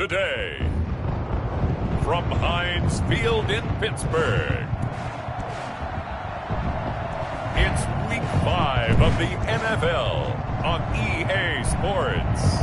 today, from Heinz Field in Pittsburgh, it's Week 5 of the NFL on EA Sports.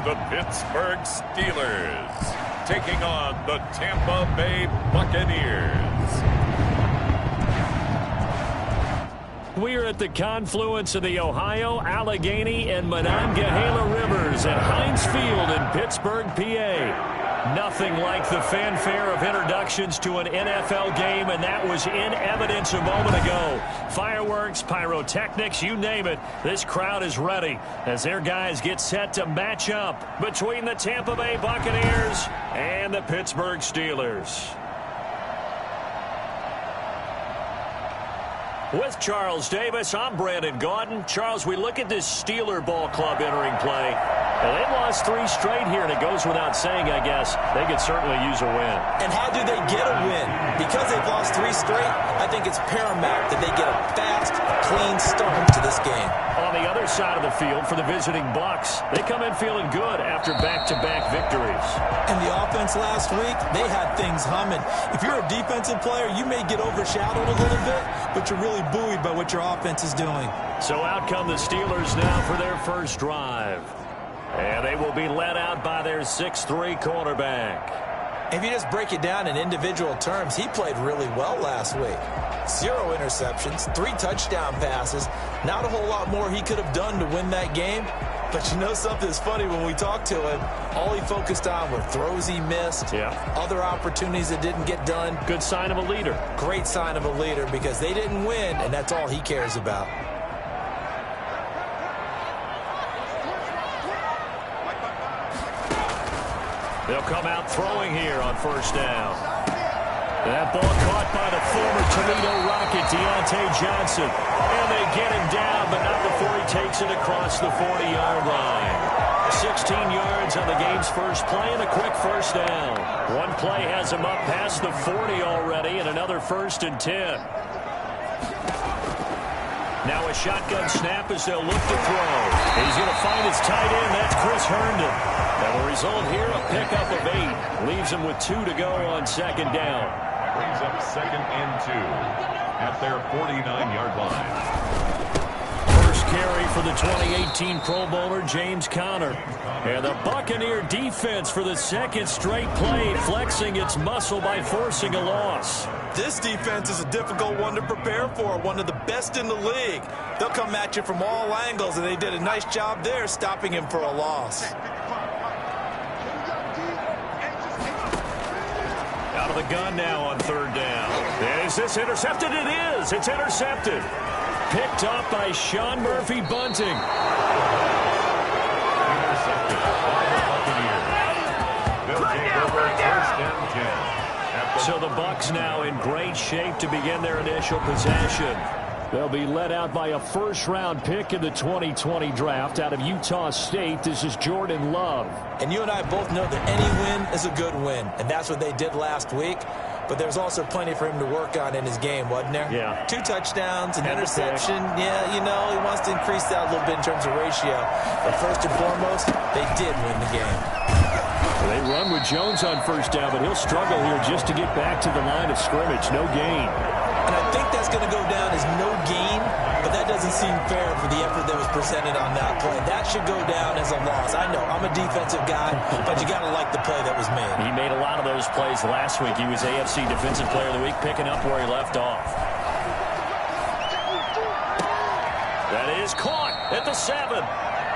The Pittsburgh Steelers taking on the Tampa Bay Buccaneers. We are at the confluence of the Ohio, Allegheny, and Monongahela Rivers at Heinz Field in Pittsburgh, PA. Nothing like the fanfare of introductions to an NFL game, and that was in evidence a moment ago. Fireworks, pyrotechnics, you name it. This crowd is ready as their guys get set to match up between the Tampa Bay Buccaneers and the Pittsburgh Steelers. With Charles Davis, I'm Brandon Gaudin. Charles, we look at this Steeler ball club entering play. And they've lost 3 straight here, and it goes without saying, I guess, they could certainly use a win. And how do they get a win? Because they've lost 3 straight, I think it's paramount that they get a fast, clean start to this game. On the other side of the field for the visiting Bucs, they come in feeling good after back-to-back victories. And the offense last week, they had things humming. If you're a defensive player, you may get overshadowed a little bit, but you're really buoyed by what your offense is doing. So out come the Steelers now for their first drive. And they will be led out by their 6'3" quarterback. If you just break it down in individual terms, he played really well last week. 0 interceptions, 3 touchdown passes. Not a whole lot more he could have done to win that game. But you know something that's funny, when we talked to him, all he focused on were throws he missed, other opportunities that didn't get done. Good sign of a leader. Great sign of a leader, because they didn't win, and that's all he cares about. They'll come out throwing here on first down. That ball caught by the former Toledo Rocket, Deontay Johnson. And they get him down, but not before he takes it across the 40-yard line. 16 yards on the game's first play and a quick first down. One play has him up past the 40 already, and another 1st and 10. Now a shotgun snap as they'll look to throw. He's going to find his tight end. That's Chris Herndon. And the result here, a pickup of 8. Leaves him with 2 to go on second down. Brings up 2nd and 2 at their 49-yard line. First carry for the 2018 Pro Bowler, James Conner. And the Buccaneer defense for the 2nd straight play, flexing its muscle by forcing a loss. This defense is a difficult one to prepare for, one of the best in the league. They'll come at you from all angles, and they did a nice job there stopping him for a loss. Out of the gun now on 3rd down. Is this intercepted? It is. It's intercepted. Picked up by Sean Murphy Bunting. Intercepted by the Buccaneers. They'll take over 1st and 10. So the Bucs now in great shape to begin their initial possession. They'll be led out by a first-round pick in the 2020 draft out of Utah State. This is Jordan Love. And you and I both know that any win is a good win, and that's what they did last week. But there's also plenty for him to work on in his game, wasn't there? Yeah. 2 touchdowns, an interception. Yeah, you know, he wants to increase that a little bit in terms of ratio. But first and foremost, they did win the game. They run with Jones on first down, but he'll struggle here just to get back to the line of scrimmage. No gain. And I think that's going to go down as no gain, but that doesn't seem fair for the effort that was presented on that play. That should go down as a loss. I know, I'm a defensive guy, but you got to like the play that was made. He made a lot of those plays last week. He was AFC Defensive Player of the Week, picking up where he left off. That is caught at the 7.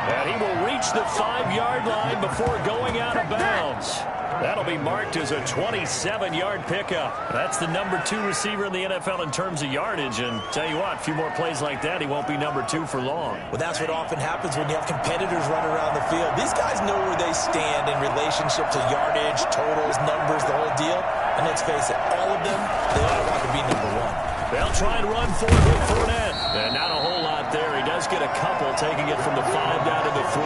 And he will reach the 5-yard line before going out of bounds. That'll be marked as a 27-yard pickup. That's the number 2 receiver in the NFL in terms of yardage. And tell you what, a few more plays like that, he won't be number 2 for long. Well, that's what often happens when you have competitors running around the field. These guys know where they stand in relationship to yardage, totals, numbers, the whole deal. And let's face it, all of them, they all want to be number 1. They'll try and run for it with Fournette. And not a whole lot there. He does get a couple, taking it from the 5 down to the 3.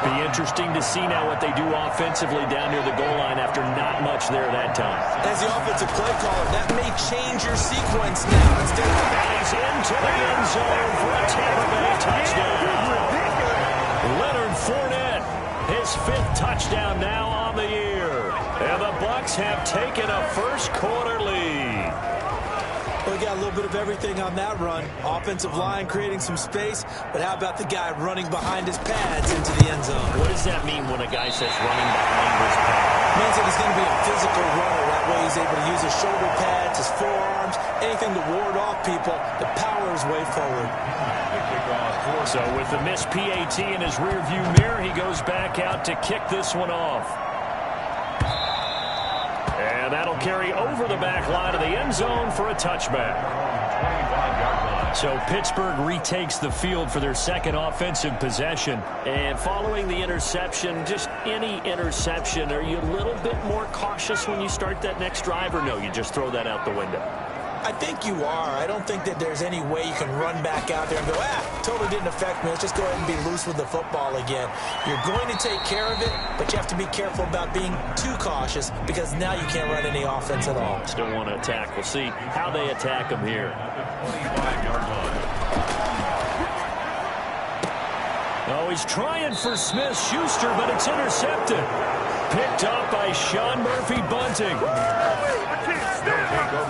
Be interesting to see now what they do offensively down near the goal line after not much there that time. As the offensive play caller, that may change your sequence now. Instead of he's into the end zone for a Tampa Bay touchdown. Leonard Fournette, his 5th touchdown now on the year. And the Bucs have taken a first-quarter lead. Well, we got a little bit of everything on that run. Offensive line creating some space, but how about the guy running behind his pads into the end zone? What does that mean when a guy says running behind his pads? It means that he's going to be a physical runner. That way he's able to use his shoulder pads, his forearms, anything to ward off people. The power is way forward. So with the missed PAT in his rearview mirror, he goes back out to kick this one off. And that'll carry over the back line of the end zone for a touchback. So Pittsburgh retakes the field for their second offensive possession. And following the interception, just any interception, are you a little bit more cautious when you start that next drive, or no, you just throw that out the window? I think you are. I don't think that there's any way you can run back out there and go, totally didn't affect me. Let's just go ahead and be loose with the football again. You're going to take care of it, but you have to be careful about being too cautious because now you can't run any offense at all. Still want to attack. We'll see how they attack him here. 25-yard line. Oh, he's trying for Smith-Schuster, but it's intercepted. Picked up by Sean Murphy-Bunting.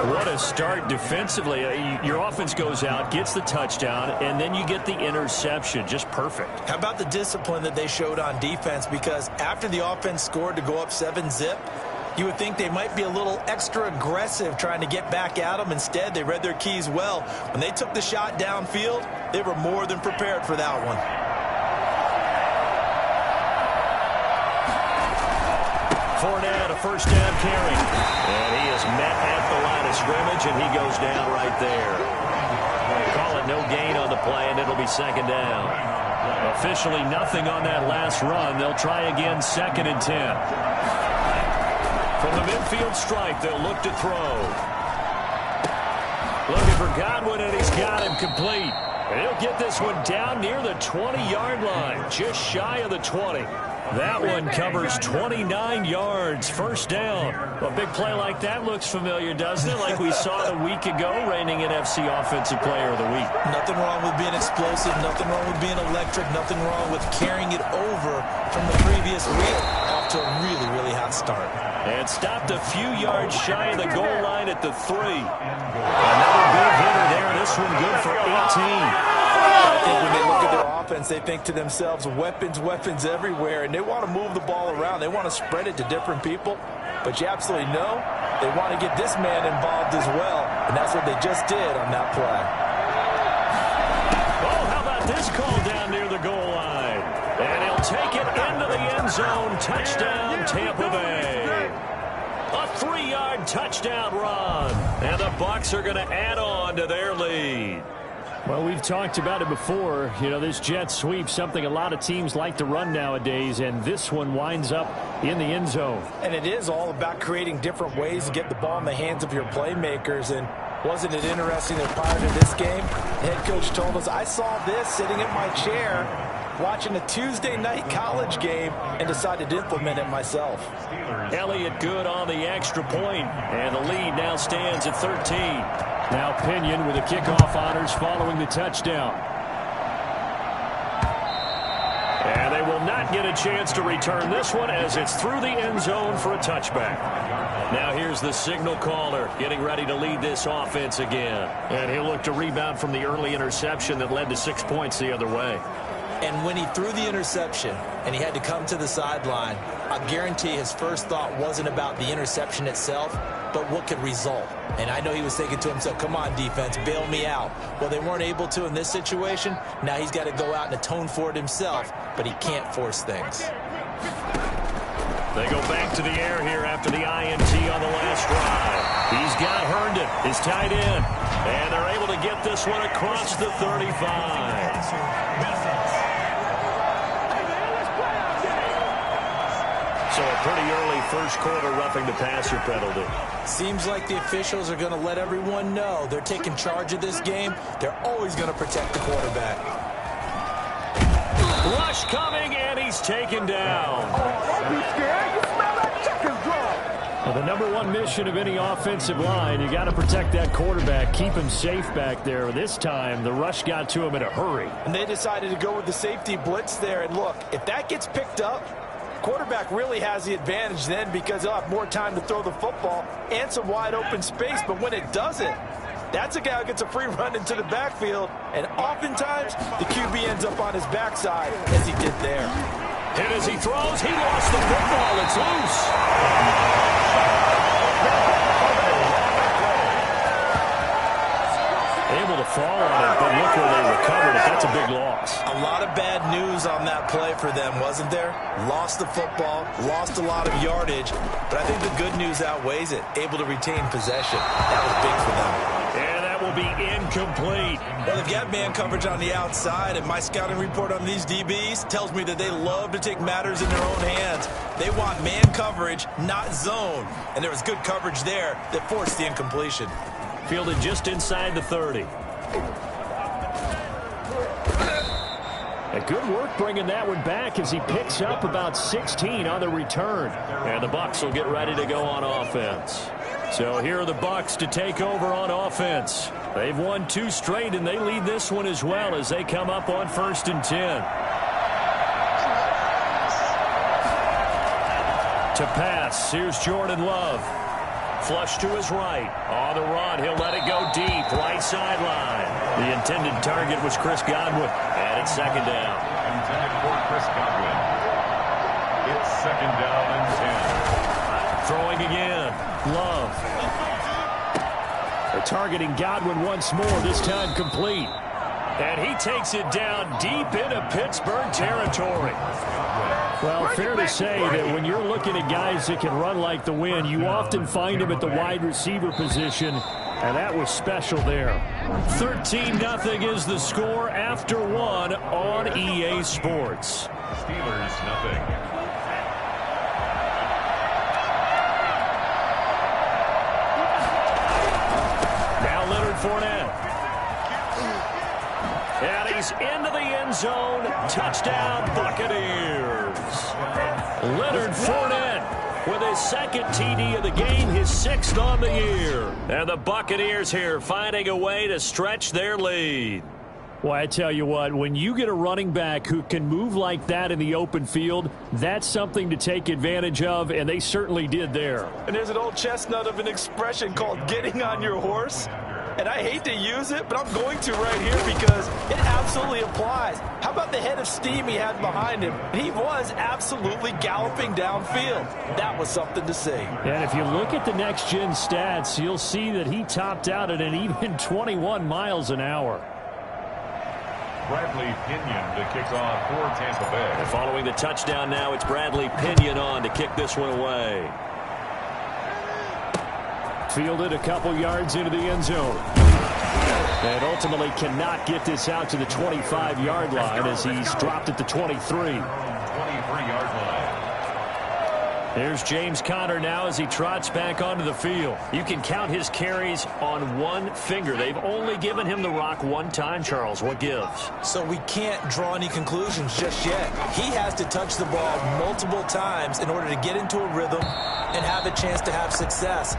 What a start defensively. Your offense goes out, gets the touchdown, and then you get the interception. Just perfect. How about the discipline that they showed on defense? Because after the offense scored to go up 7-zip, you would think they might be a little extra aggressive trying to get back at them. Instead, they read their keys well. When they took the shot downfield, they were more than prepared for that one. Fournette, a first down carry. And he is met at the line of scrimmage, and he goes down right there. Call it no gain on the play, and it'll be second down. Officially nothing on that last run. They'll try again, 2nd and 10. From the midfield stripe, they'll look to throw. Looking for Godwin, and he's got him complete. And he'll get this one down near the 20-yard line, just shy of the 20. That one covers 29 yards, first down. A big play like that looks familiar, doesn't it? Like we saw it a week ago, reigning NFC Offensive Player of the Week. Nothing wrong with being explosive, nothing wrong with being electric, nothing wrong with carrying it over from the previous week off to a really, really hot start. And stopped a few yards shy of the goal line at the 3. Another big hitter there. This one good for 18. I think when they look at their offense, they think to themselves, weapons, weapons everywhere, and they want to move the ball around. They want to spread it to different people, but you absolutely know they want to get this man involved as well, and that's what they just did on that play. Oh, how about this call down near the goal line? And he'll take it into the end zone. Touchdown, Tampa Bay. A 3-yard touchdown run, and the Bucs are going to add on to their lead. Well, we've talked about it before. You know, this jet sweep, something a lot of teams like to run nowadays, and this one winds up in the end zone. And it is all about creating different ways to get the ball in the hands of your playmakers. And wasn't it interesting that prior to this game, the head coach told us, I saw this sitting in my chair watching a Tuesday night college game and decided to implement it myself. Elliott good on the extra point, and the lead now stands at 13. Now Pinion with the kickoff honors following the touchdown. And they will not get a chance to return this one as it's through the end zone for a touchback. Now here's the signal caller getting ready to lead this offense again. And he'll look to rebound from the early interception that led to 6 points the other way. And when he threw the interception and he had to come to the sideline, I guarantee his first thought wasn't about the interception itself, but what could result. And I know he was thinking to himself, come on, defense, bail me out. Well, they weren't able to in this situation. Now he's got to go out and atone for it himself, but he can't force things. They go back to the air here after the INT on the last drive. He's got Herndon, his tight end, and they're able to get this one across the 35. So a pretty early first quarter roughing the passer penalty. Seems like the officials are going to let everyone know they're taking charge of this game. They're always going to protect the quarterback. Rush coming, and he's taken down. Don't be scared. You smell that chicken drum. Well, the number one mission of any offensive line, you got to protect that quarterback, keep him safe back there. This time, the rush got to him in a hurry. And they decided to go with the safety blitz there. And look, if that gets picked up, quarterback really has the advantage then because he'll have more time to throw the football and some wide open space. But when it doesn't, that's a guy who gets a free run into the backfield. And oftentimes, the QB ends up on his backside as he did there. And as he throws, he lost the football. It's loose. Able to fall on it, but look where they recovered it. That's a big loss. A lot of bad news on that play for them, wasn't there? Lost the football, lost a lot of yardage, but I think the good news outweighs it. Able to retain possession. That was big for them. And that will be incomplete. Well, they've got man coverage on the outside, and my scouting report on these DBs tells me that they love to take matters in their own hands. They want man coverage, not zone. And there was good coverage there that forced the incompletion. Fielded just inside the 30. A good work bringing that one back as he picks up about 16 on the return. And the Bucs will get ready to go on offense. So here are the Bucs to take over on offense. They've won 2 straight, and they lead this one as well as they come up on 1st and 10. To pass, here's Jordan Love. Flush to his right. On the run, he'll let it go deep. Right sideline. The intended target was Chris Godwin. And it's 2nd down. Intended for Chris Godwin. It's 2nd down and 10. Throwing again. Love. They're targeting Godwin once more, this time complete. And he takes it down deep into Pittsburgh territory. Well, fair to say that when you're looking at guys that can run like the wind, you often find them at the wide receiver position, and that was special there. 13-0 is the score after 1 on EA Sports. Steelers, nothing. Now Leonard Fournette. And he's into the end zone. Touchdown, Buccaneers. Leonard Fournette with his 2nd TD of the game, his 6th on the year. And the Buccaneers here finding a way to stretch their lead. Well, I tell you what, when you get a running back who can move like that in the open field, that's something to take advantage of, and they certainly did there. And there's an old chestnut of an expression called getting on your horse. And I hate to use it, but I'm going to right here because it absolutely applies. How about the head of steam he had behind him? He was absolutely galloping downfield. That was something to see. And if you look at the next-gen stats, you'll see that he topped out at an even 21 miles an hour. Bradley Pinion to kick off for Tampa Bay. And following the touchdown now, it's Bradley Pinion on to kick this one away. Fielded a couple yards into the end zone. And ultimately cannot get this out to the 25-yard line as he's dropped at the 23. 23-yard line. There's James Conner now as he trots back onto the field. You can count his carries on one finger. They've only given him the rock one time, Charles. What gives? So we can't draw any conclusions just yet. He has to touch the ball multiple times in order to get into a rhythm and have a chance to have success.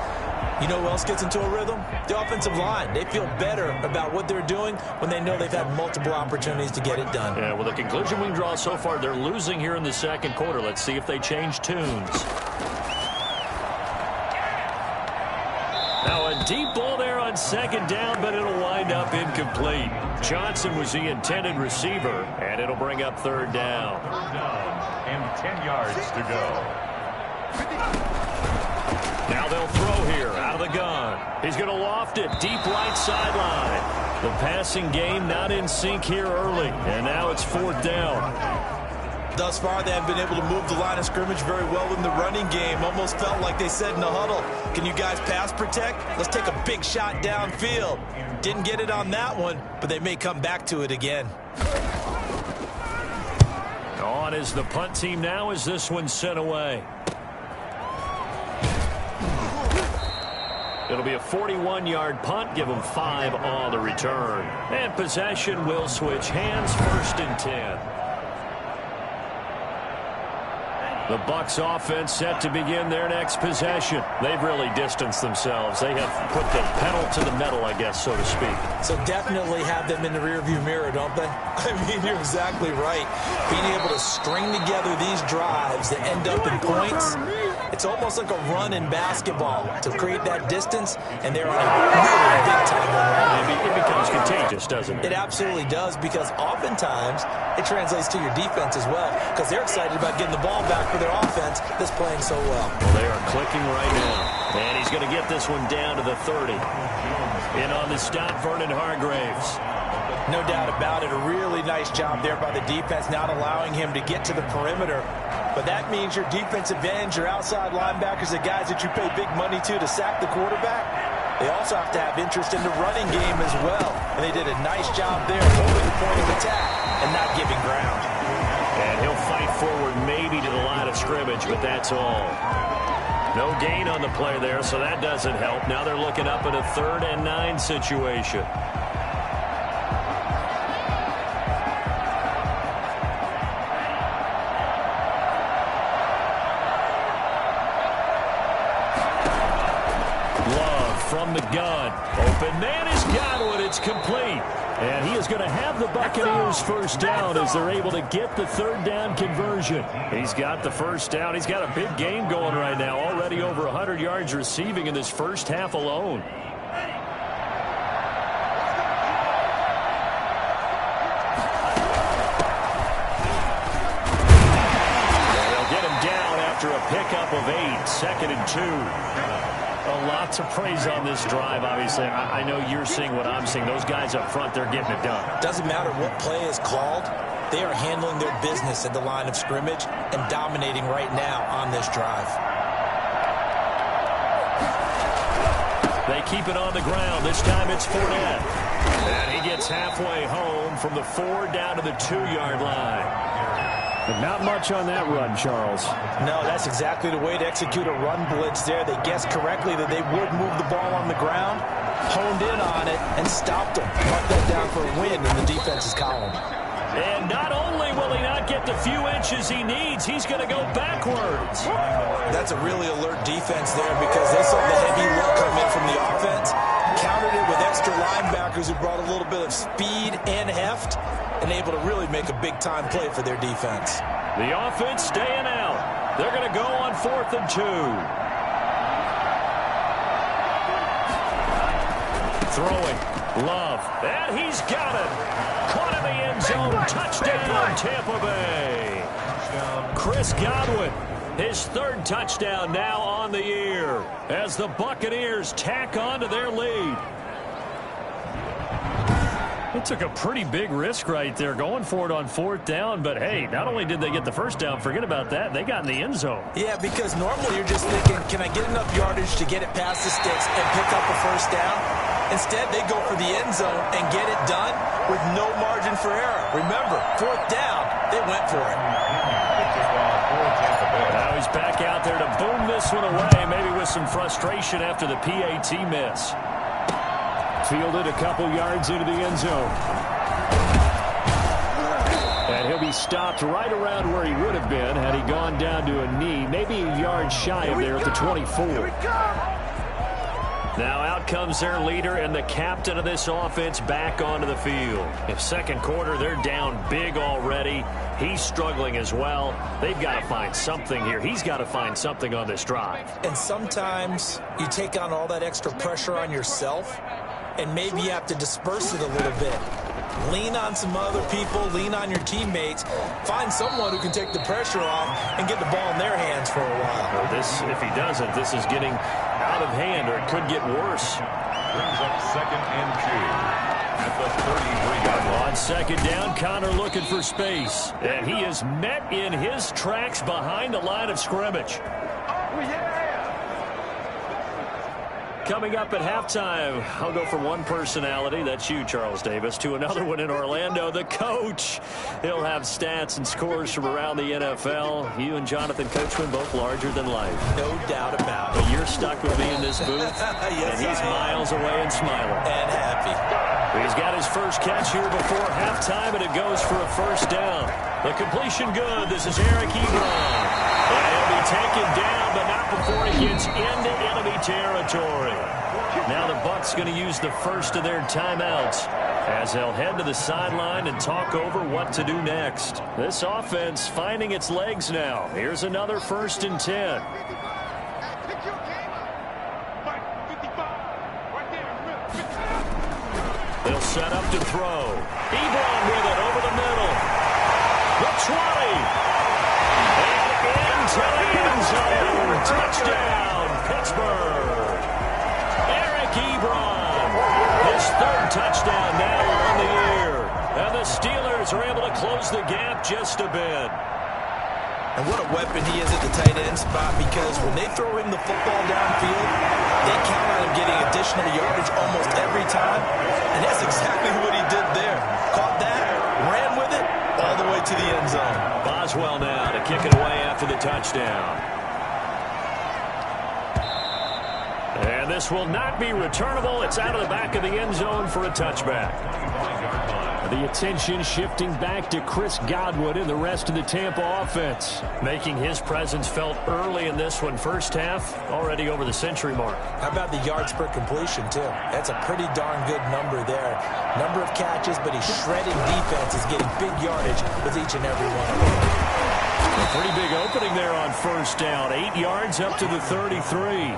You know who else gets into a rhythm? The offensive line. They feel better about what they're doing when they know they've had multiple opportunities to get it done. Yeah, well, the conclusion we can draw so far, they're losing here in the 2nd quarter. Let's see if they change tunes. Now a deep ball there on 2nd down, but it'll wind up incomplete. Johnson was the intended receiver, and it'll bring up 3rd down. 3rd down and 10 yards to go. Now they'll throw here out of the gun. He's going to loft it deep right sideline. The passing game not in sync here early, and now it's 4th down. Thus far, they have been able to move the line of scrimmage very well in the running game. Almost felt like they said in the huddle, can you guys pass protect? Let's take a big shot downfield. Didn't get it on that one, but they may come back to it again. On is the punt team now as this one's sent away. It'll be a 41-yard punt. Give them 5 on the return. And possession will switch hands, 1st and 10. The Bucs offense set to begin their next possession. They've really distanced themselves. They have put the pedal to the metal, I guess, so to speak. So definitely have them in the rearview mirror, don't they? I mean, you're exactly right. Being able to string together these drives that end up in points, it's almost like a run in basketball to create that distance, and they're on a really big time run. It becomes contagious, doesn't it? It absolutely does, because oftentimes it translates to your defense as well, because they're excited about getting the ball back for their offense that's playing so well. Well, they are clicking right now. And he's going to get this one down to the 30. In on the stop, Vernon Hargreaves. No doubt about it. A really nice job there by the defense, not allowing him to get to the perimeter. But that means your defensive ends, your outside linebackers, the guys that you pay big money to sack the quarterback, they also have to have interest in the running game as well. And they did a nice job there holding the point of attack and not giving ground. And he'll fight forward maybe to the line of scrimmage, but that's all. No gain on the play there, so that doesn't help. Now they're looking up at a 3rd and 9 situation. From the gun. Open man is Godwin. It's complete. And he is going to have the Buccaneers first down as they're able to get the 3rd down conversion. He's got the first down. He's got a big game going right now. Already over 100 yards receiving in this first half alone. And they'll get him down after a pickup of 8. 2nd and 2. A lot to praise on this drive, obviously. I know you're seeing what I'm seeing. Those guys up front, they're getting it done. Doesn't matter what play is called. They are handling their business at the line of scrimmage and dominating right now on this drive. They keep it on the ground. This time it's Fournette. And he gets halfway home from the 4 down to the 2-yard line. But not much on that run, Charles. No, that's exactly the way to execute a run blitz there. They guessed correctly that they would move the ball on the ground, honed in on it, and stopped them. Marked that down for a win in the defense's column. And not only will he not get the few inches he needs, he's going to go backwards. That's a really alert defense there, because they saw the heavy look come in from the offense, countered it with extra linebackers who brought a little bit of speed and heft, and able to really make a big-time play for their defense. The offense staying out. They're going to go on 4th and 2. Throwing. Love. And he's got it. Caught in the end zone. Touchdown, Tampa Bay. Chris Godwin. His 3rd touchdown now on the year as the Buccaneers tack on to their lead. They took a pretty big risk right there going for it on 4th down, but hey, not only did they get the first down, forget about that, they got in the end zone. Yeah, because normally you're just thinking, can I get enough yardage to get it past the sticks and pick up a first down? Instead, they go for the end zone and get it done with no margin for error. Remember, 4th down, they went for it. Now he's back out there to boom this one away, maybe with some frustration after the PAT miss. Fielded a couple yards into the end zone. And he'll be stopped right around where he would have been had he gone down to a knee, maybe a yard shy of there at the 24. Now out comes their leader and the captain of this offense back onto the field. If 2nd quarter, they're down big already. He's struggling as well. They've got to find something here. He's got to find something on this drive. And sometimes you take on all that extra pressure on yourself, and maybe you have to disperse it a little bit. Lean on some other people, lean on your teammates, find someone who can take the pressure off and get the ball in their hands for a while. Well, if he doesn't, this is getting out of hand, or it could get worse. Brings up 2nd and 2 at the 33-yard line. On 2nd down, Connor looking for space. And he is met in his tracks behind the line of scrimmage. Coming up at halftime, I'll go from one personality, that's you, Charles Davis, to another one in Orlando, the coach. He'll have stats and scores from around the NFL. You and Jonathan Coachman both larger than life. No doubt about it. But you're stuck with me in this booth, yes, and he's miles away and smiling. And happy. He's got his first catch here before halftime, and it goes for a first down. The completion good. This is Eric Ebron. And he'll be taken down, but not before he gets into enemy territory. Now the Bucs going to use the first of their timeouts as they'll head to the sideline and talk over what to do next. This offense finding its legs now. Here's another 1st and 10. They'll set up to throw. Ebron with it over the middle. The 20. To the end zone. Touchdown, Pittsburgh. Eric Ebron. His 3rd touchdown now on the year. And the Steelers are able to close the gap just a bit. And what a weapon he is at the tight end spot, because when they throw him the football downfield, they count on him getting additional yardage almost every time. And that's exactly what he did there. Caught that, ran with it, all the way to the end zone. Boswell now to kick it away after the touchdown. And this will not be returnable. It's out of the back of the end zone for a touchback. The attention shifting back to Chris Godwin and the rest of the Tampa offense, making his presence felt early in this one. First half, already over the century mark. How about the yards per completion, too? That's a pretty darn good number there. Number of catches, but he's shredding defenses, getting big yardage with each and every one of them. A pretty big opening there on first down. 8 yards up to the 33.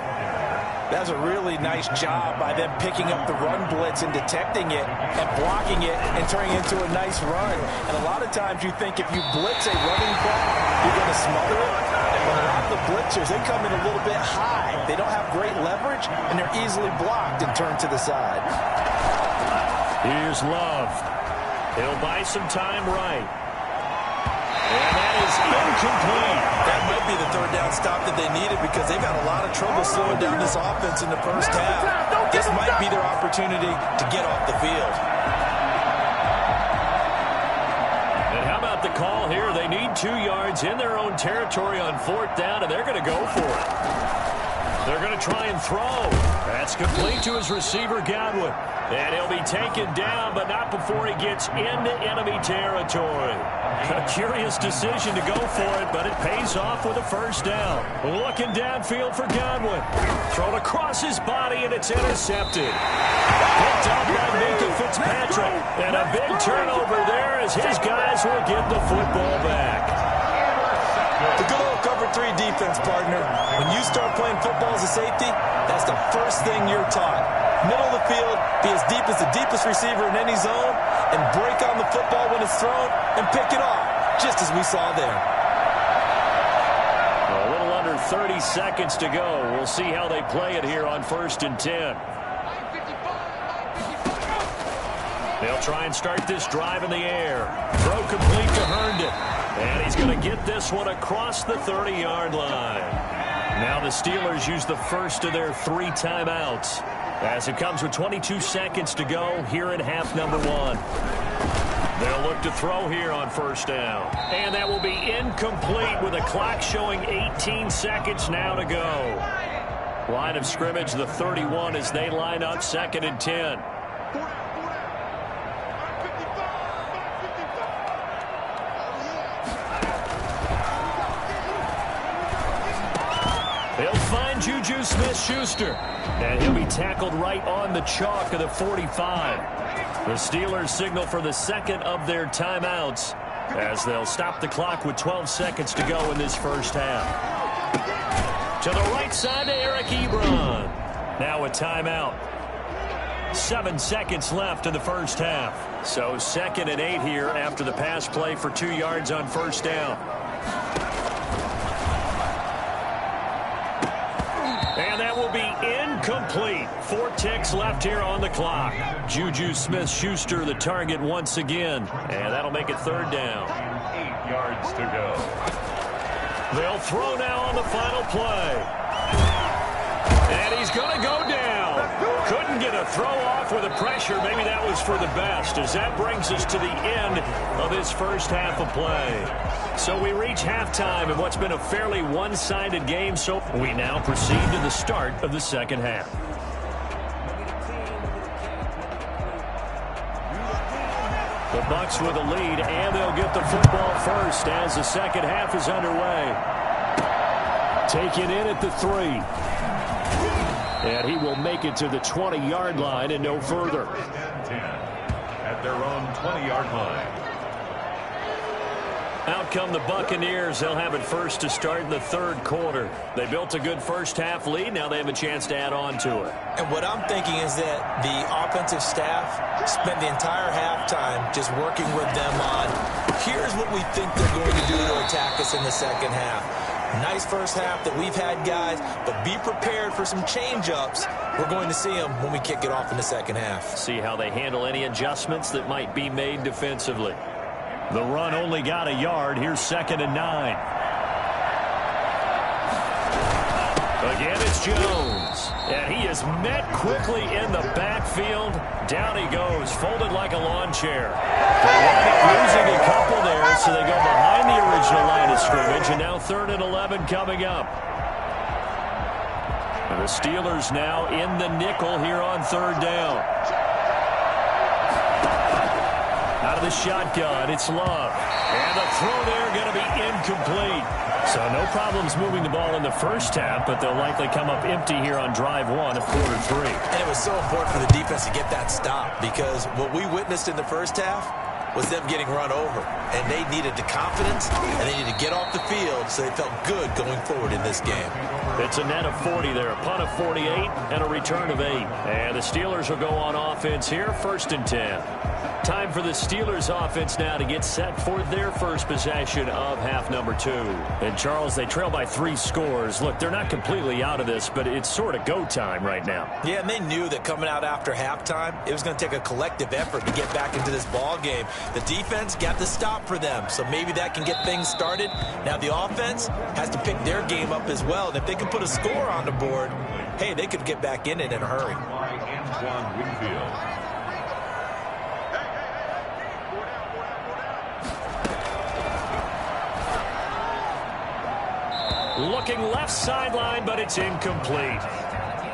That's a really nice job by them picking up the run blitz and detecting it and blocking it and turning it into a nice run. And a lot of times you think if you blitz a running back, you're going to smother it. But a lot of the blitzers, they come in a little bit high. They don't have great leverage, and they're easily blocked and turned to the side. Here's Love. He'll buy some time right. And that is incomplete. That might be the 3rd down stop that they needed, because they've had a lot of trouble slowing down this offense in the first half. This might be their opportunity to get off the field. And how about the call here? They need 2 yards in their own territory on 4th down, and they're going to go for it. They're going to try and throw. That's complete to his receiver, Godwin. And he'll be taken down, but not before he gets into enemy territory. A curious decision to go for it, but it pays off with a first down. Looking downfield for Godwin. Thrown across his body, and it's intercepted. Picked up by Minka Fitzpatrick. And a big turnover there as his guys will get the football back. The good old cover 3 defense, partner. When you start playing football as a safety, that's the first thing you're taught. Middle of the field, be as deep as the deepest receiver in any zone, and break on the football when it's thrown and pick it off, just as we saw there. A little under 30 seconds to go. We'll see how they play it here on 1st and 10. They'll try and start this drive in the air. Throw complete to Herndon. And he's going to get this one across the 30-yard line. Now the Steelers use the first of their 3 timeouts, as it comes with 22 seconds to go here in half number 1. They'll look to throw here on 1st down. And that will be incomplete with a clock showing 18 seconds now to go. Line of scrimmage, the 31, as they line up 2nd and 10. They'll find Juju Smith-Schuster, and he'll be tackled right on the chalk of the 45. The Steelers signal for the 2nd of their timeouts, as they'll stop the clock with 12 seconds to go in this first half. To the right side to Eric Ebron. Now a timeout. 7 seconds left in the first half. So 2nd and 8 here after the pass play for 2 yards on 1st down. And that will be incomplete. 4 ticks left here on the clock. Juju Smith-Schuster the target once again. And that'll make it 3rd down. 8 yards to go. They'll throw now on the final play. And he's going to go down. didn't get a throw off with the pressure. Maybe that was for the best, as that brings us to the end of this first half of play. So we reach halftime in what's been a fairly one-sided game. So we now proceed to the start of the second half. The Bucs with a lead, and they'll get the football first as the second half is underway. Taken in at the 3. And he will make it to the 20-yard line and no further. At their own 20-yard line. Out come the Buccaneers. They'll have it first to start in the third quarter. They built a good first-half lead. Now they have a chance to add on to it. And what I'm thinking is that the offensive staff spent the entire halftime just working with them on, here's what we think they're going to do to attack us in the second half. Nice first half that we've had, guys, but be prepared for some change-ups. We're going to see them when we kick it off in the second half. See how they handle any adjustments that might be made defensively. The run only got a yard. Here's 2nd and 9. Again, it's Jones. And he is met quickly in the backfield. Down he goes, folded like a lawn chair. They wind up losing a couple there, so they go behind the original line of scrimmage. And now 3rd and 11 coming up. And the Steelers now in the nickel here on 3rd down. Out of the shotgun, it's Love. And the throw there going to be incomplete. So no problems moving the ball in the first half, but they'll likely come up empty here on drive 1 of quarter 3. And it was so important for the defense to get that stop, because what we witnessed in the first half was them getting run over. And they needed the confidence, and they needed to get off the field so they felt good going forward in this game. It's a net of 40 there, a punt of 48, and a return of 8. And the Steelers will go on offense here, 1st and 10. Time for the Steelers offense now to get set for their first possession of half number 2. And Charles, they trail by 3 scores. Look, they're not completely out of this, but it's sort of go time right now. Yeah, and they knew that coming out after halftime, it was going to take a collective effort to get back into this ball game. The defense got the stop for them, so maybe that can get things started. Now the offense has to pick their game up as well, and if they can put a score on the board, hey, they could get back in it in a hurry. Looking left sideline, but it's incomplete.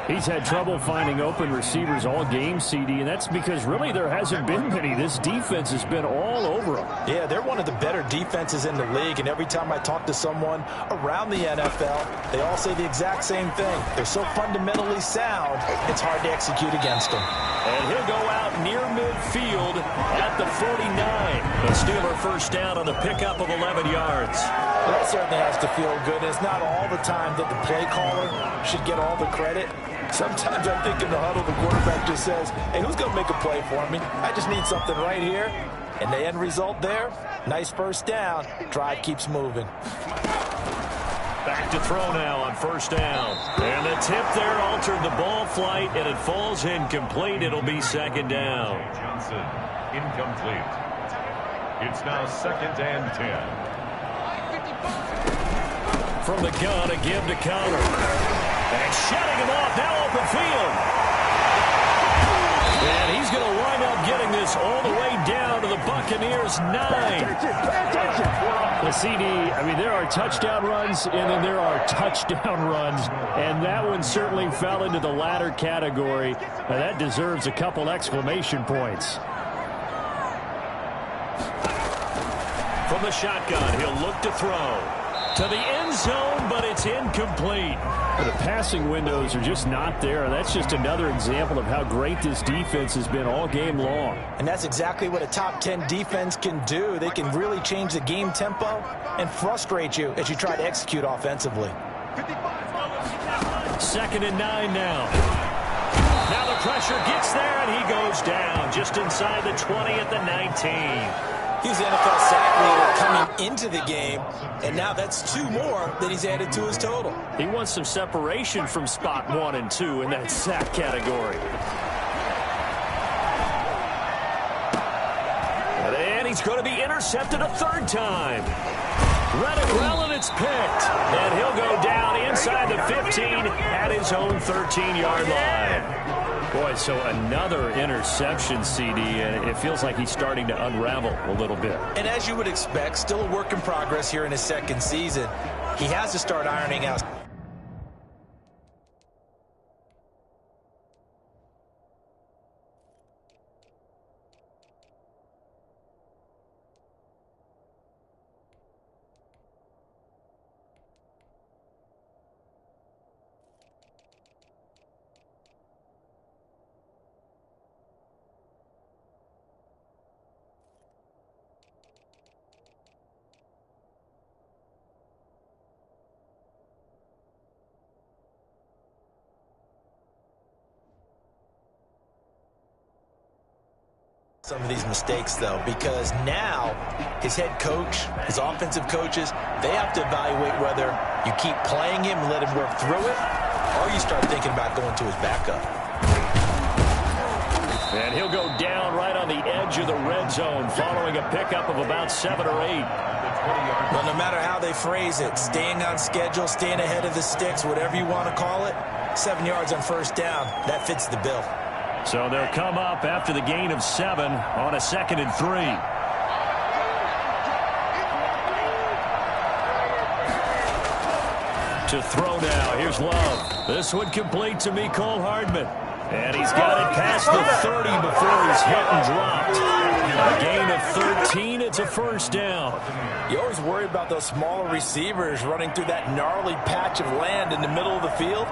He's had trouble finding open receivers all game, CD, and that's because really there hasn't been many. This defense has been all over him. Yeah, they're one of the better defenses in the league, and every time I talk to someone around the NFL, they all say the exact same thing. They're so fundamentally sound, it's hard to execute against them. And he'll go out near midfield at the 49. The Steeler first down on the pickup of 11 yards. Well, that certainly has to feel good. It's not all the time that the play caller should get all the credit. Sometimes I think in the huddle, the quarterback just says, hey, who's going to make a play for me? I just need something right here. And the end result there, nice first down. Drive keeps moving. Back to throw now on first down. And the tip there altered the ball flight, and it falls incomplete. It'll be 2nd down. Johnson, incomplete. It's now 2nd and 10. From the gun, a give to Connor. And shutting him off, now open field. And he's going to wind up getting this all the way down to the Buccaneers' 9. The CD, I mean, there are touchdown runs, and then there are touchdown runs. And that one certainly fell into the latter category. Now, that deserves a couple exclamation points. From the shotgun, he'll look to throw. To the end zone, but it's incomplete. The passing windows are just not there. That's just another example of how great this defense has been all game long. And that's exactly what a top 10 defense can do. They can really change the game tempo and frustrate you as you try to execute offensively. 2nd and 9 now. Now the pressure gets there, and he goes down just inside the 20 at the 19. He's the NFL sack leader coming into the game, and now that's 2 more that he's added to his total. He wants some separation from spot 1 and 2 in that sack category. And he's going to be intercepted a 3rd time. Read it well, and it's picked. And he'll go down inside the 15 at his own 13-yard line. Boy, so another interception, CD, and it feels like he's starting to unravel a little bit. And as you would expect, still a work in progress here in his second season. He has to start ironing out. Some of these mistakes, though, because now his head coach, his offensive coaches, they have to evaluate whether you keep playing him and let him work through it, or you start thinking about going to his backup. And he'll go down right on the edge of the red zone following a pickup of about 7 or 8. Well, no matter how they phrase it, staying on schedule, staying ahead of the sticks, whatever you want to call it, 7 yards on first down, that fits the bill. So they'll come up after the gain of 7 on a 2nd and 3. To throw now. Here's Love. This one complete to Mecole Hardman. And he's got it past the 30 before he's hit and dropped. A gain of 13. It's a first down. You always worry about those smaller receivers running through that gnarly patch of land in the middle of the field.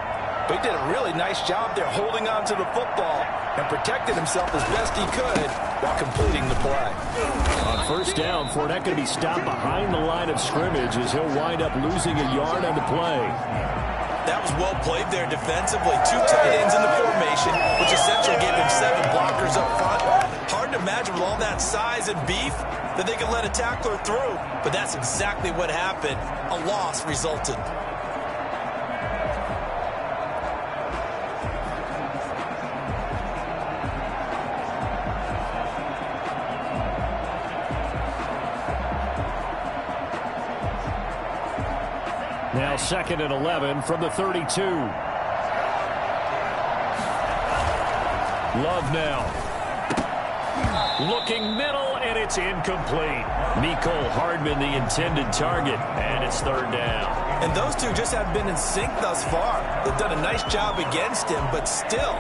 But he did a really nice job there holding on to the football and protected himself as best he could while completing the play. On first down, Fournette going to be stopped behind the line of scrimmage as he'll wind up losing a yard on the play. That was well played there defensively. 2 tight ends in the formation, which essentially gave him 7 blockers up front. Hard to imagine with all that size and beef that they could let a tackler through. But that's exactly what happened. A loss resulted. Now 2nd and 11 from the 32. Love now. Looking middle, and it's incomplete. Mecole Hardman, the intended target, and it's 3rd down. And those two just have been in sync thus far. They've done a nice job against him, but still,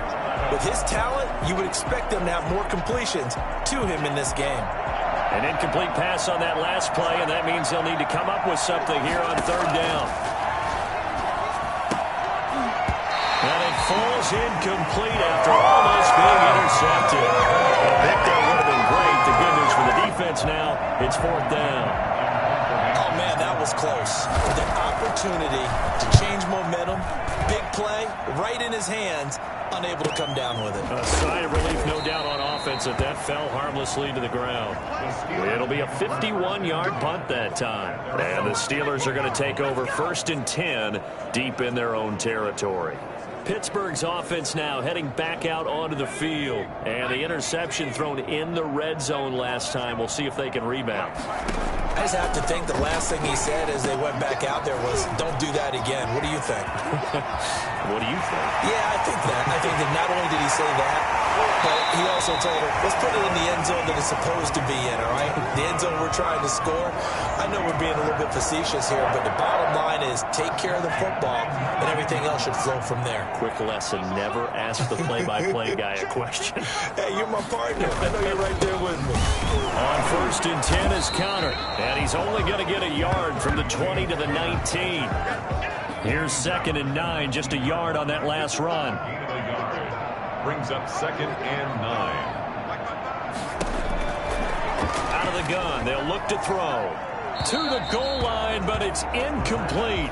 with his talent, you would expect them to have more completions to him in this game. An incomplete pass on that last play, and that means they'll need to come up with something here on 3rd down. And it falls incomplete after almost being intercepted. A pick that would have been great. The good news for the defense now, it's 4th down. Oh, man, that was close. The opportunity to change momentum, big play, right in his hands, unable to come down with it. A sigh of relief, no doubt, on offense that fell harmlessly to the ground. It'll be a 51-yard punt that time. And the Steelers are going to take over 1st and 10 deep in their own territory. Pittsburgh's offense now heading back out onto the field. And the interception thrown in the red zone last time. We'll see if they can rebound. I just have to think the last thing he said as they went back out there was, don't do that again. What do you think? What do you think? Yeah, I think that. I think that not only did he say that, but he also told her, let's put it in the end zone that it's supposed to be in, all right? The end zone we're trying to score. I know we're being a little bit facetious here, but the bottom line is take care of the football, and everything else should flow from there. Quick lesson, never ask the play-by-play guy a question. Hey, you're my partner. I know you're right there with me. On 1st and 10 is Connor, and he's only going to get a yard from the 20 to the 19. Here's 2nd and 9, just a yard on that last run. Brings up 2nd and 9. Out of the gun, they'll look to throw. To the goal line, but it's incomplete.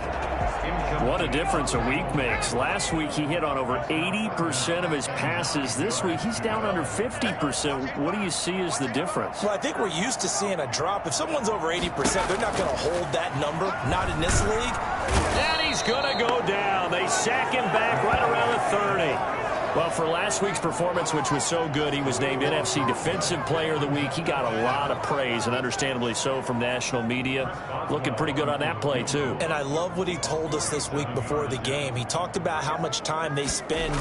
What a difference a week makes. Last week he hit on over 80% of his passes. This week he's down under 50%. What do you see as the difference? Well, I think we're used to seeing a drop. If someone's over 80%, they're not going to hold that number. Not in this league. And he's going to go down. They sack him back right around the 30. Well, for last week's performance, which was so good, he was named NFC Defensive Player of the Week. He got a lot of praise, and understandably so, from national media. Looking pretty good on that play, too. And I love what he told us this week before the game. He talked about how much time they spend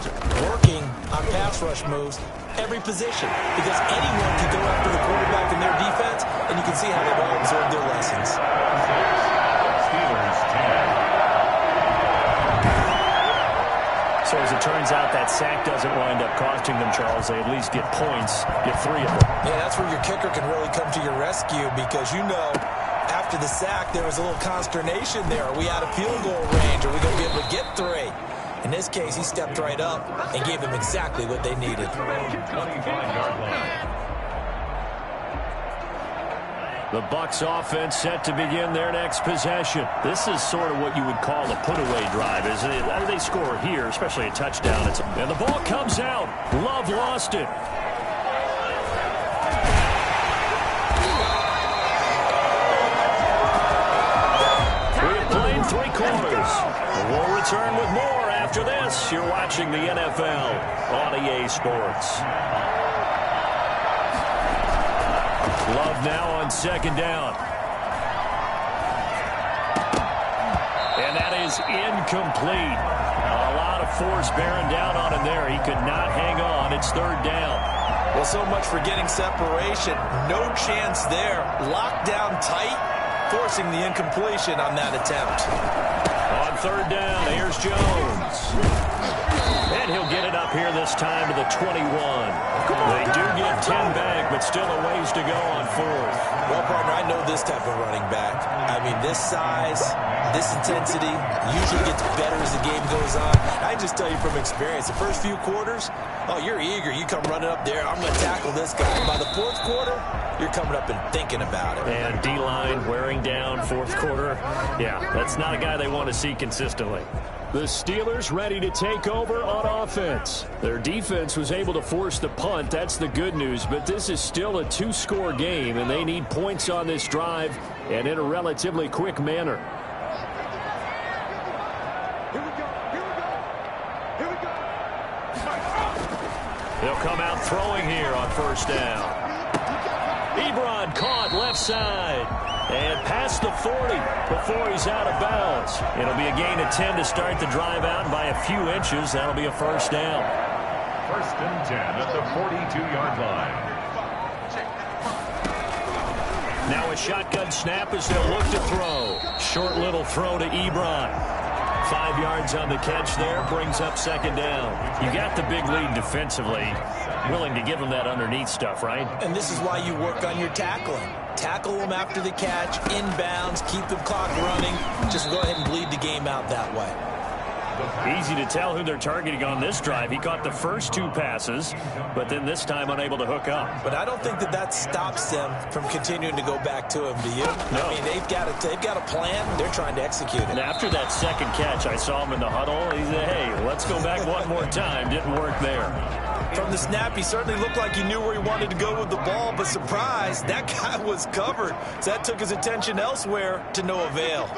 working on pass rush moves, every position, because anyone can go after the quarterback in their defense, and you can see how they've all absorbed their lessons. Steelers 10. So as it turns out, that sack doesn't wind up costing them, Charles. They at least get points, get 3 of them. Yeah, that's where your kicker can really come to your rescue, because after the sack, there was a little consternation there. Are we out of field goal range? Are we going to be able to get 3? In this case, he stepped right up and gave them exactly what they needed. 25-yard line. The Bucs offense set to begin their next possession. This is sort of what you would call a put-away drive, isn't it? They score here, especially a touchdown. And the ball comes out. Love lost it. We have played 3 quarters. We'll return with more after this. You're watching the NFL on EA Sports. Love now on second down. And that is incomplete. A lot of force bearing down on him there. He could not hang on. It's 3rd down. Well, so much for getting separation. No chance there. Locked down tight, forcing the incompletion on that attempt. On 3rd down, here's Jones. And he'll get it up here this time to the 21. They do get 10 back, but still a ways to go on 4th. Well, partner, I know this type of running back. I mean, this size, this intensity usually gets better as the game goes on. I just tell you from experience, the first few quarters, you're eager. You come running up there, I'm going to tackle this guy. By the 4th quarter, you're coming up and thinking about it. And D-line wearing down 4th quarter. Yeah, that's not a guy they want to see consistently. The Steelers ready to take over on offense. Their defense was able to force the punt. That's the good news. But this is still a 2-score game, and they need points on this drive and in a relatively quick manner. Here we go. They'll come out throwing here on 1st down. Ebron caught left side. And past the 40 before he's out of bounds. It'll be a gain of 10 to start the drive out, and by a few inches, that'll be a 1st down. 1st and 10 at the 42-yard line. Now a shotgun snap as they'll look to throw. Short little throw to Ebron. 5 yards on the catch there, brings up 2nd down. You got the big lead defensively. Willing to give them that underneath stuff, right? And this is why you work on your tackling. Tackle them after the catch, inbounds, keep the clock running. Just go ahead and bleed the game out that way. Easy to tell who they're targeting on this drive. He caught the first 2 passes, but then this time unable to hook up. But I don't think that stops them from continuing to go back to him, do you? No. I mean, they've got a plan. They're trying to execute it. And after that 2nd catch, I saw him in the huddle. He said, hey, let's go back one more time. Didn't work there. From the snap, he certainly looked like he knew where he wanted to go with the ball, but surprise, that guy was covered. So that took his attention elsewhere to no avail.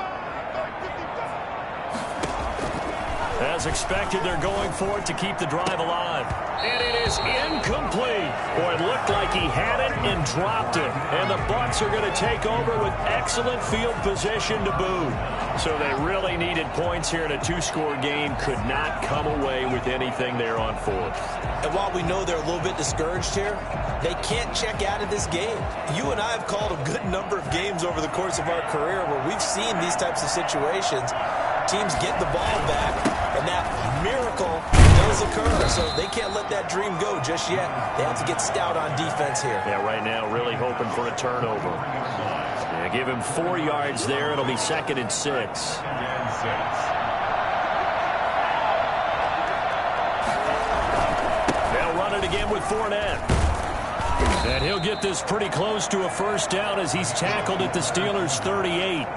As expected, they're going for it to keep the drive alive. And it is incomplete. Boy, it looked like he had it and dropped it. And the Bucs are going to take over with excellent field position to boot. So they really needed points here in a 2-score game. Could not come away with anything there on 4th. And while we know they're a little bit discouraged here, they can't check out of this game. You and I have called a good number of games over the course of our career where we've seen these types of situations. Teams get the ball back, and that miracle does occur. So they can't let that dream go just yet. They have to get stout on defense here. Yeah, right now really hoping for a turnover. Yeah, give him 4 yards there. It'll be 2nd and 6. They'll run it again with Fournette. And he'll get this pretty close to a 1st down as he's tackled at the Steelers' 38.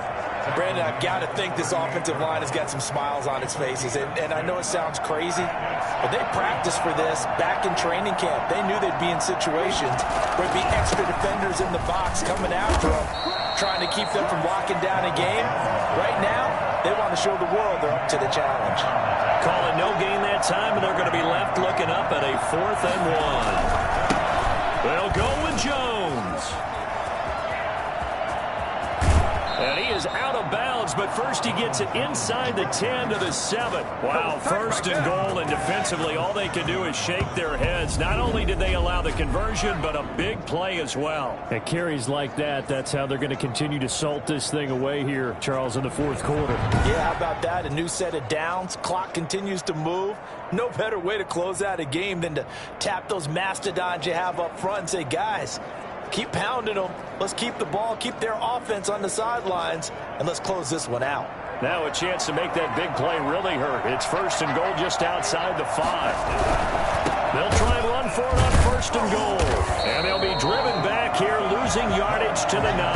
Brandon, I've got to think this offensive line has got some smiles on its faces. And I know it sounds crazy, but they practiced for this back in training camp. They knew they'd be in situations where there'd be extra defenders in the box coming after them, trying to keep them from locking down a game. Right now, They want to show the world they're up to the challenge. Call it no gain that time, and they're going to be left looking up at a 4th and 1. They'll go with Jones. And he is out of bounds, but first he gets it inside the 10 to the 7. Wow, 1st and goal, and defensively all they can do is shake their heads. Not only did they allow the conversion, but a big play as well. At carries like that, that's how they're going to continue to salt this thing away here, Charles, in the 4th quarter. Yeah, how about that? A new set of downs. Clock continues to move. No better way to close out a game than to tap those mastodons you have up front and say, guys, keep pounding them. Let's keep the ball, keep their offense on the sidelines, and let's close this one out. Now a chance to make that big play really hurt. It's 1st and goal just outside the 5. They'll try and run for it on 1st and goal. And they'll be driven back here, losing yardage to the 9.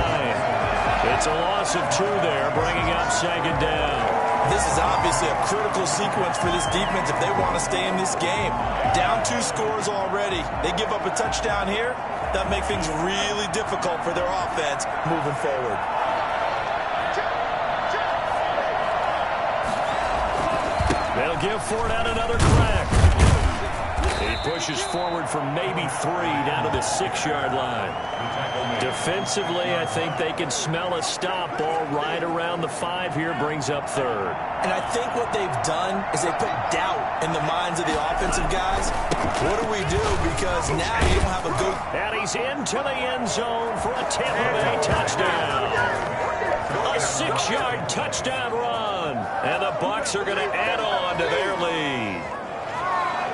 It's a loss of 2 there, bringing up 2nd down. This is obviously a critical sequence for this defense if they want to stay in this game. Down 2 scores already. They give up a touchdown here. That makes things really difficult for their offense moving forward. They'll give Fournette another crack. He pushes forward for maybe 3 down to the 6-yard line. Defensively, I think they can smell a stop. Ball right around the 5 here, brings up 3rd. And I think what they've done is they put doubt in the minds of the offensive guys. What do we do? Because now you don't have a good... And he's into the end zone for a Tampa Bay touchdown. A 6-yard touchdown run. And the Bucs are going to add on to their lead.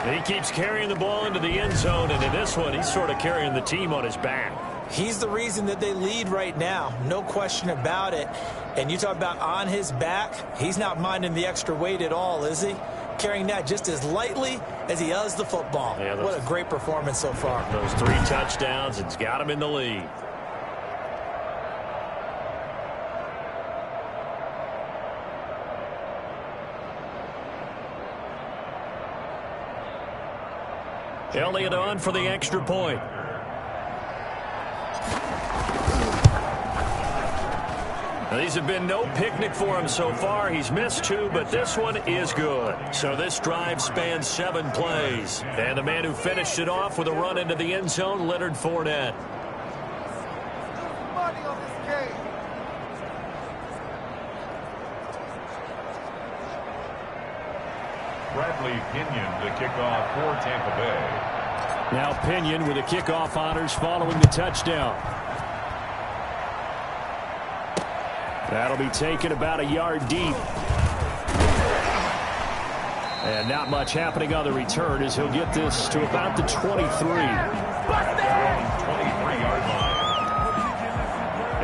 He keeps carrying the ball into the end zone, and in this one, he's sort of carrying the team on his back. He's the reason that they lead right now. No question about it. And you talk about on his back, he's not minding the extra weight at all, is he? Carrying that just as lightly as he does the football. Yeah, what a great performance so far. Those 3 touchdowns, it's got him in the lead. Elliott on for the extra point. Now, these have been no picnic for him so far. He's missed 2, but this one is good. So this drive spans 7 plays. And the man who finished it off with a run into the end zone, Leonard Fournette. Money on this game. Bradley Pinion, the kickoff for Tampa Bay. Now Pinion with the kickoff honors following the touchdown. That'll be taken about a yard deep. And not much happening on the return as he'll get this to about the 23. 23-yard line.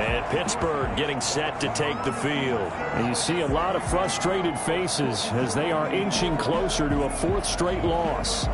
And Pittsburgh getting set to take the field. And you see a lot of frustrated faces as they are inching closer to a 4th straight loss.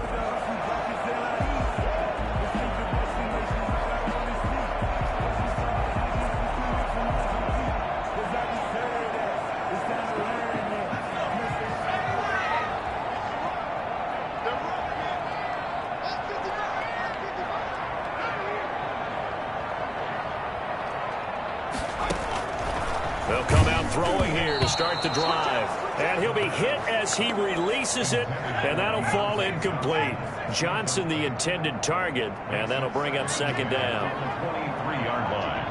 They'll come out throwing here to start the drive. And he'll be hit as he releases it, and that'll fall incomplete. Johnson the intended target, and that'll bring up 2nd down. 23-yard line.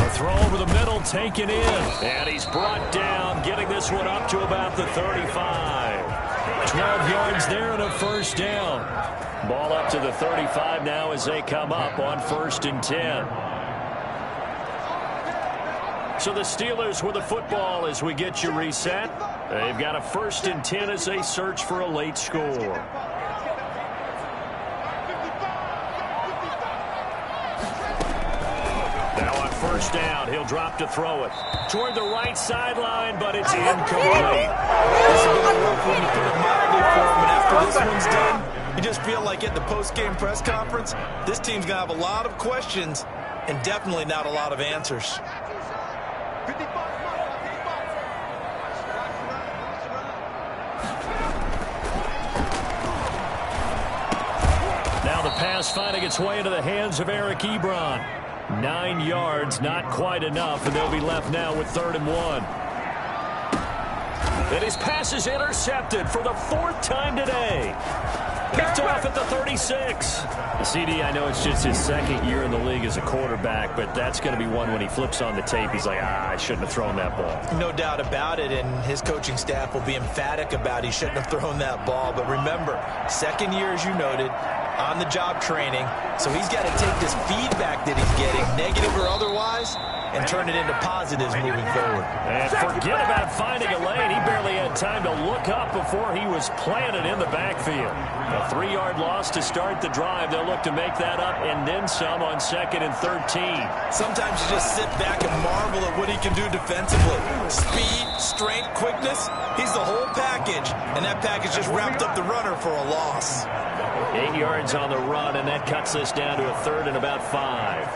A throw over the middle taken in. And he's brought down, getting this one up to about the 35. 12 yards there and a 1st down. Ball up to the 35 now as they come up on 1st and 10. So the Steelers with the football as we get you reset. They've got a 1st and 10 as they search for a late score. Now on 1st down, he'll drop to throw it. Toward the right sideline, but it's incomplete. This has been a rough one to put it mildly for him, and after this one's done, you just feel like at the post-game press conference, this team's going to have a lot of questions and definitely not a lot of answers. Now the pass finding its way into the hands of Eric Ebron. 9 yards, not quite enough, and they'll be left now with 3rd and 1. And his pass is intercepted for the 4th time today. Picked off at the 36. CD, I know it's just his 2nd year in the league as a quarterback, but that's going to be one when he flips on the tape. He's like, I shouldn't have thrown that ball. No doubt about it, and his coaching staff will be emphatic about he shouldn't have thrown that ball. But remember, 2nd year, as you noted, on-the-job training, so he's got to take this feedback that he's getting, negative or otherwise, and turn it into positives moving forward. And forget about finding a lane. He barely had time to look up before he was planted in the backfield. A 3-yard loss to start the drive. They'll look to make that up and then some on 2nd and 13. Sometimes you just sit back and marvel at what he can do defensively. Speed, strength, quickness, he's the whole package. And that package just wrapped up the runner for a loss. 8 yards on the run, and that cuts us down to a 3rd and about 5.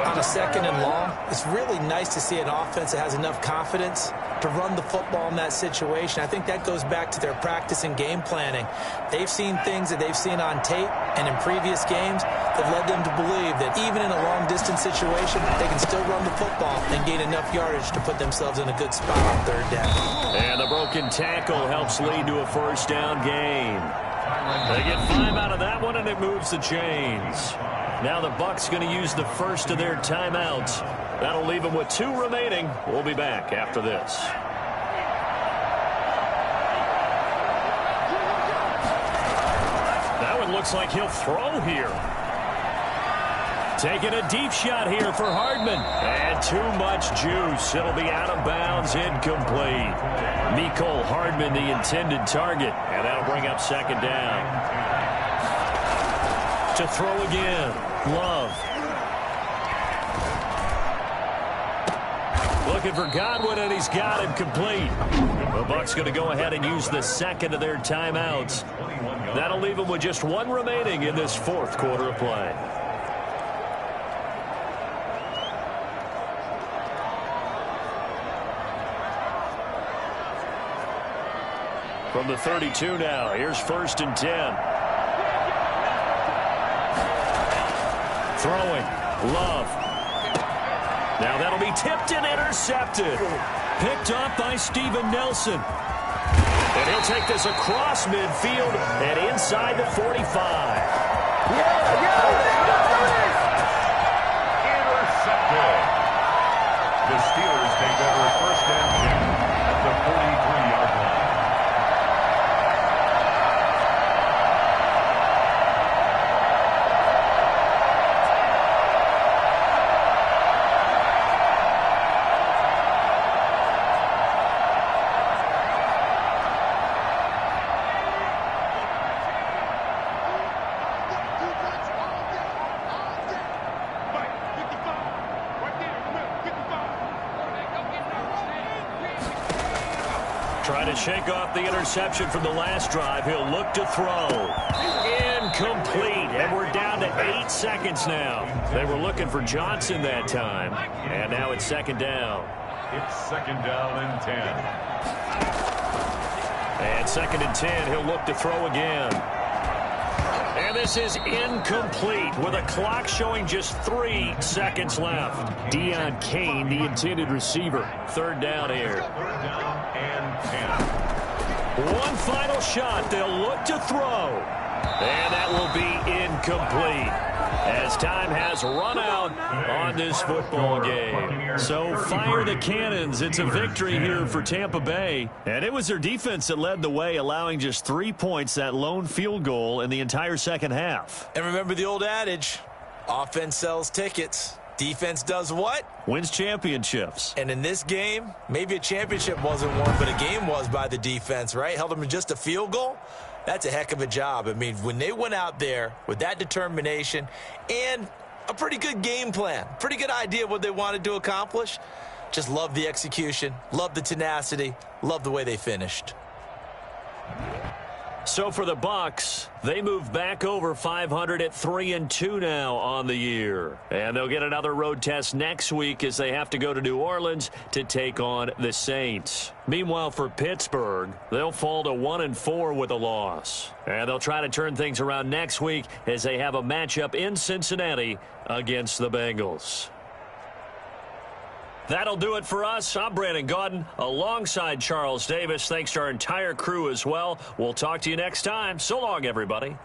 On a 2nd and long, it's really nice to see an offense that has enough confidence to run the football in that situation. I think that goes back to their practice and game planning. They've seen things that they've seen on tape and in previous games that led them to believe that even in a long-distance situation, they can still run the football and gain enough yardage to put themselves in a good spot on 3rd down. And the broken tackle helps lead to a 1st down gain. They get 5 out of that one, and it moves the chains. Now the Bucs going to use the first of their timeouts. That'll leave them with 2 remaining. We'll be back after this. That one looks like he'll throw here. Taking a deep shot here for Hardman. And too much juice. It'll be out of bounds, incomplete. Mecole Hardman, the intended target. And that'll bring up 2nd down. To throw again. Love. Looking for Godwin, and he's got him complete. The Bucs going to go ahead and use the 2nd of their timeouts. That'll leave them with just 1 remaining in this 4th quarter of play. From the 32 now, here's 1st and 10. Throwing. Love. Now that'll be tipped and intercepted. Picked off by Steven Nelson. And he'll take this across midfield and inside the 45. Intercepted. The Steelers take over 1st and 10 at the 43-yard line. Trying to shake off the interception from the last drive. He'll look to throw. Incomplete. And we're down to 8 seconds now. They were looking for Johnson that time. And now it's 2nd down. It's 2nd down and 10. And 2nd and 10. He'll look to throw again. And this is incomplete with a clock showing just 3 seconds left. Deion Kane, the intended receiver. 3rd down here. 3rd down and 10. One final shot. They'll look to throw. And that will be incomplete as time has run out on this football game. So fire the cannons. It's a victory here for Tampa Bay. And it was their defense that led the way, allowing just 3 points, that lone field goal in the entire 2nd half. And remember the old adage, offense sells tickets. Defense does what? Wins championships. And in this game, maybe a championship wasn't won, but a game was by the defense, right? Held them to just a field goal. That's a heck of a job. I mean, when they went out there with that determination and a pretty good game plan, pretty good idea of what they wanted to accomplish, just love the execution, love the tenacity, love the way they finished. So for the Bucs, they move back over 500 at 3-2 now on the year. And they'll get another road test next week as they have to go to New Orleans to take on the Saints. Meanwhile, for Pittsburgh, they'll fall to 1-4 with a loss. And they'll try to turn things around next week as they have a matchup in Cincinnati against the Bengals. That'll do it for us. I'm Brandon Gaudin alongside Charles Davis. Thanks to our entire crew as well. We'll talk to you next time. So long, everybody.